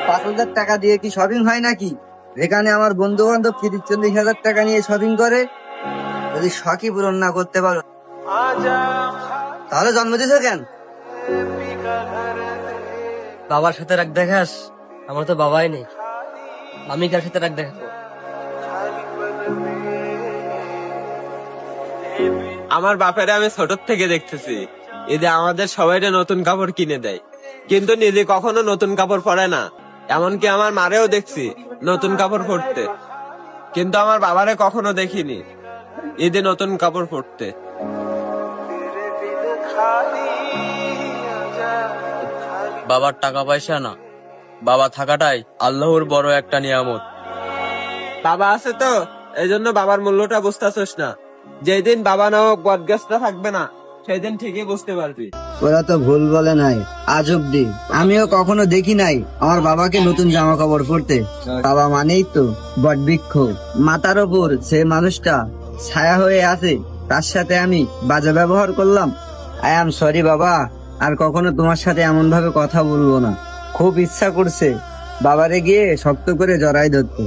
5,000 টাকা দিয়ে কি শপিং হয় নাকি? এখানে আমার বন্ধু বান্ধব 30-40 হাজার টাকা নিয়ে শপিং করে। যদি শখই পূরণ না করতে পারো তাহলে জন্ম দিছো কেন? বাবার সাথে রাগ দেখাস? আমার তো বাবাই নেই, আমি কার সাথে রাগ দেখাবো? আমার বাপেরা আমি ছোট থেকে দেখতেছি, ঈদে আমাদের সবাই নতুন কাপড় কিনে দেয়, কিন্তু নিজে কখনো নতুন কাপড় পরে না। এমনকি আমার মারেও দেখছি নতুন কাপড় পরতে, কিন্তু আমার বাবারে কখনো দেখিনি ঈদে নতুন কাপড় পরতে। বাবার টাকা পয়সা না, বাবা থাকাটাই আল্লাহর বড় একটা নিয়ামত। বাবা আছে তো এই জন্য বাবার মূল্যটা বুঝতেছস না। যেদিন বাবা নামক বটগাছটা থাকবে না সেই দিন ঠিকই বুঝতে পারবি। ওরা তো ভুল বলে নাই আজ অব্দি। আমিও কখনো দেখি নাই আমার বাবাকে নতুন জামা কাপড় পরতে। বাবা মানেই তো বট বৃক্ষ, মাথার ওপর সে মানুষটা ছায়া হয়ে আছে, তার সাথে আমি বাজে ব্যবহার করলাম। আই এম সরি বাবা, আর কখনো তোমার সাথে এমন ভাবে কথা বলবো না। খুব ইচ্ছা করছে বাবারে গিয়ে শক্ত করে জড়াই ধরতে।